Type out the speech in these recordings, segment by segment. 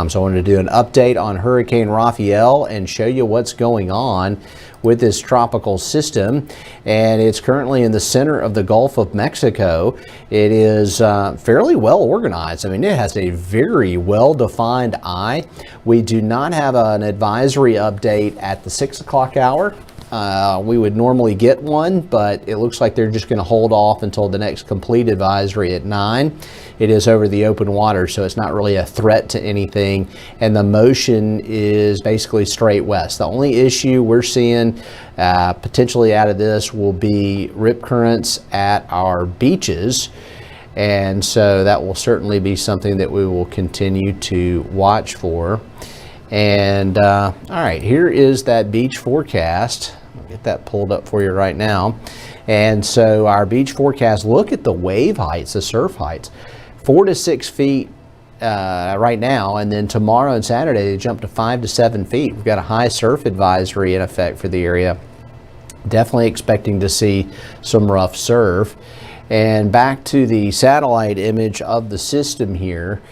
So I wanted to do an update on Hurricane Raphael and show you what's going on with this tropical system. And it's currently in the center of the Gulf of Mexico. It is fairly well organized. I mean, it has a very well-defined eye. We do not have an advisory update at the 6 o'clock hour. We would normally get one, but it looks like they're just going to hold off until the next complete advisory at 9. It is over the open water, so it's not really a threat to anything, and the motion is basically straight west. The only issue we're seeing potentially out of this will be rip currents at our beaches, and so that will certainly be something that we will continue to watch for. And all right, here is that beach forecast. I'll get that pulled up for you right now. And so our beach forecast, look at the wave heights, the surf heights, 4 to 6 feet right now, and then tomorrow and Saturday they jump to 5 to 7 feet. We've got a high surf advisory in effect for the area. Definitely expecting to see some rough surf. And back to the satellite image of the system here.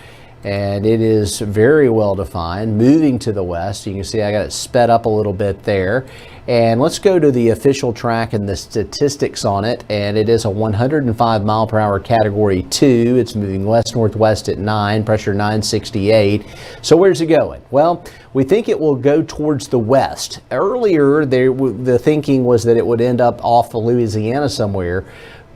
And it is very well defined, moving to the west. You can see I got it sped up a little bit there. And let's go to the official track and the statistics on it. And it is a 105 mile per hour category 2. It's moving west-northwest at 9, pressure 968. So where's it going? Well, we think it will go towards the west. Earlier, the thinking was that it would end up off of Louisiana somewhere.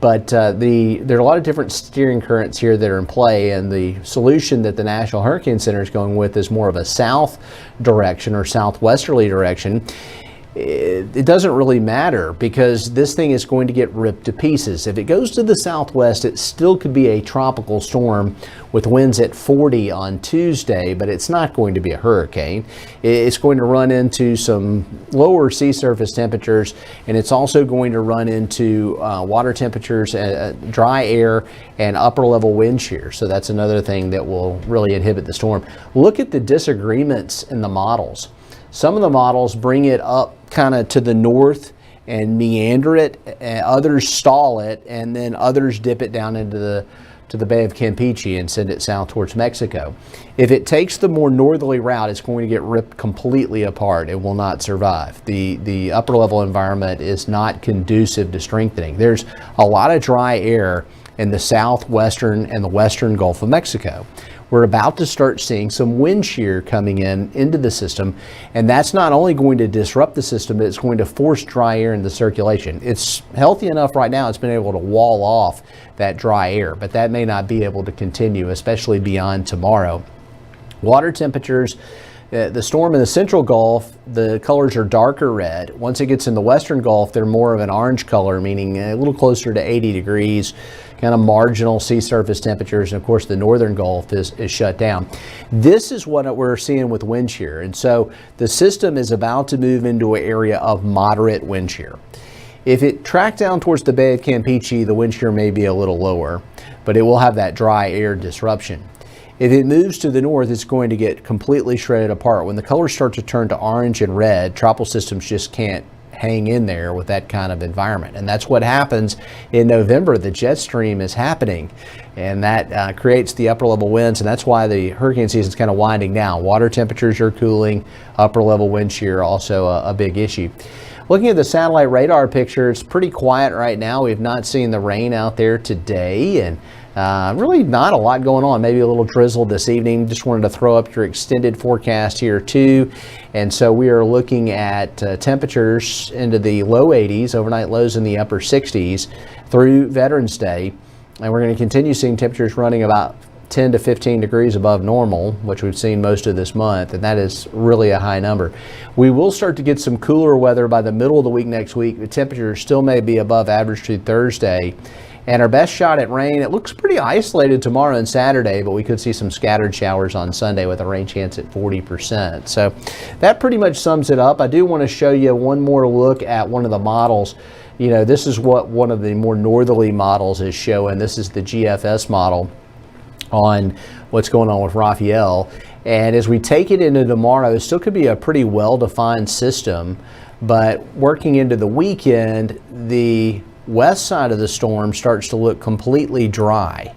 But there are a lot of different steering currents here that are in play, and the solution that the National Hurricane Center is going with is more of a south direction or southwesterly direction. It doesn't really matter because this thing is going to get ripped to pieces. If it goes to the southwest, it still could be a tropical storm with winds at 40 on Tuesday, but it's not going to be a hurricane. It's going to run into some lower sea surface temperatures, and it's also going to run into water temperatures, dry air, and upper level wind shear. So that's another thing that will really inhibit the storm. Look at the disagreements in the models. Some of the models bring it up kind of to the north and meander it, and others stall it, and then others dip it down into the Bay of Campeche and send it south towards Mexico. If it takes the more northerly route, it's going to get ripped completely apart. It will not survive. The upper level environment is not conducive to strengthening. There's a lot of dry air in the southwestern and the western Gulf of Mexico. We're about to start seeing some wind shear coming into the system, and that's not only going to disrupt the system, but it's going to force dry air into circulation. It's healthy enough right now, it's been able to wall off that dry air, but that may not be able to continue, especially beyond tomorrow. Water temperatures, the storm in the central Gulf, the colors are darker red. Once it gets in the western Gulf, they're more of an orange color, meaning a little closer to 80 degrees, kind of marginal sea surface temperatures, and of course the northern Gulf is shut down. This is what we're seeing with wind shear, and so the system is about to move into an area of moderate wind shear. If it tracked down towards the Bay of Campeche, the wind shear may be a little lower, but it will have that dry air disruption. If it moves to the north, it's going to get completely shredded apart. When the colors start to turn to orange and red, tropical systems just can't hang in there with that kind of environment. And that's what happens in November. The jet stream is happening, and that creates the upper level winds, and that's why the hurricane season is kind of winding down. Water temperatures are cooling, upper level wind shear also a big issue. Looking at the satellite radar picture, it's pretty quiet right now. We've not seen the rain out there today, and really not a lot going on. Maybe a little drizzle this evening. Just wanted to throw up your extended forecast here too. And so we are looking at temperatures into the low 80s, overnight lows in the upper 60s through Veterans Day. And we're going to continue seeing temperatures running about 10 to 15 degrees above normal, which we've seen most of this month, and that is really a high number. We will start to get some cooler weather by the middle of the week next week. The temperatures still may be above average through Thursday. And our best shot at rain, it looks pretty isolated tomorrow and Saturday, but we could see some scattered showers on Sunday with a rain chance at 40%. So that pretty much sums it up. I do want to show you one more look at one of the models. You know, this is what one of the more northerly models is showing. This is the GFS model on what's going on with Raphael. And as we take it into tomorrow, it still could be a pretty well-defined system, but working into the weekend, the west side of the storm starts to look completely dry.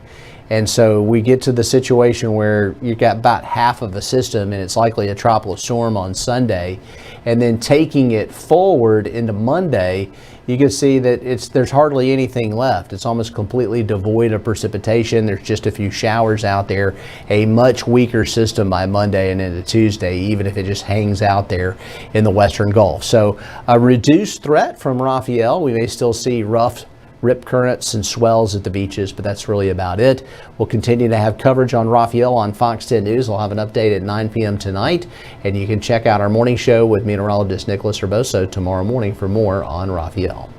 And so we get to the situation where you've got about half of a system and it's likely a tropical storm on Sunday, and then taking it forward into Monday, you can see that there's hardly anything left. It's almost completely devoid of precipitation. There's just a few showers out there. A much weaker system by Monday and into Tuesday, even if it just hangs out there in the western Gulf. So a reduced threat from Raphael. We may still see rough rip currents and swells at the beaches, but that's really about it. We'll continue to have coverage on Raphael on Fox 10 News. We'll have an update at 9 p.m. tonight, and you can check out our morning show with meteorologist Nicholas Urboso tomorrow morning for more on Raphael.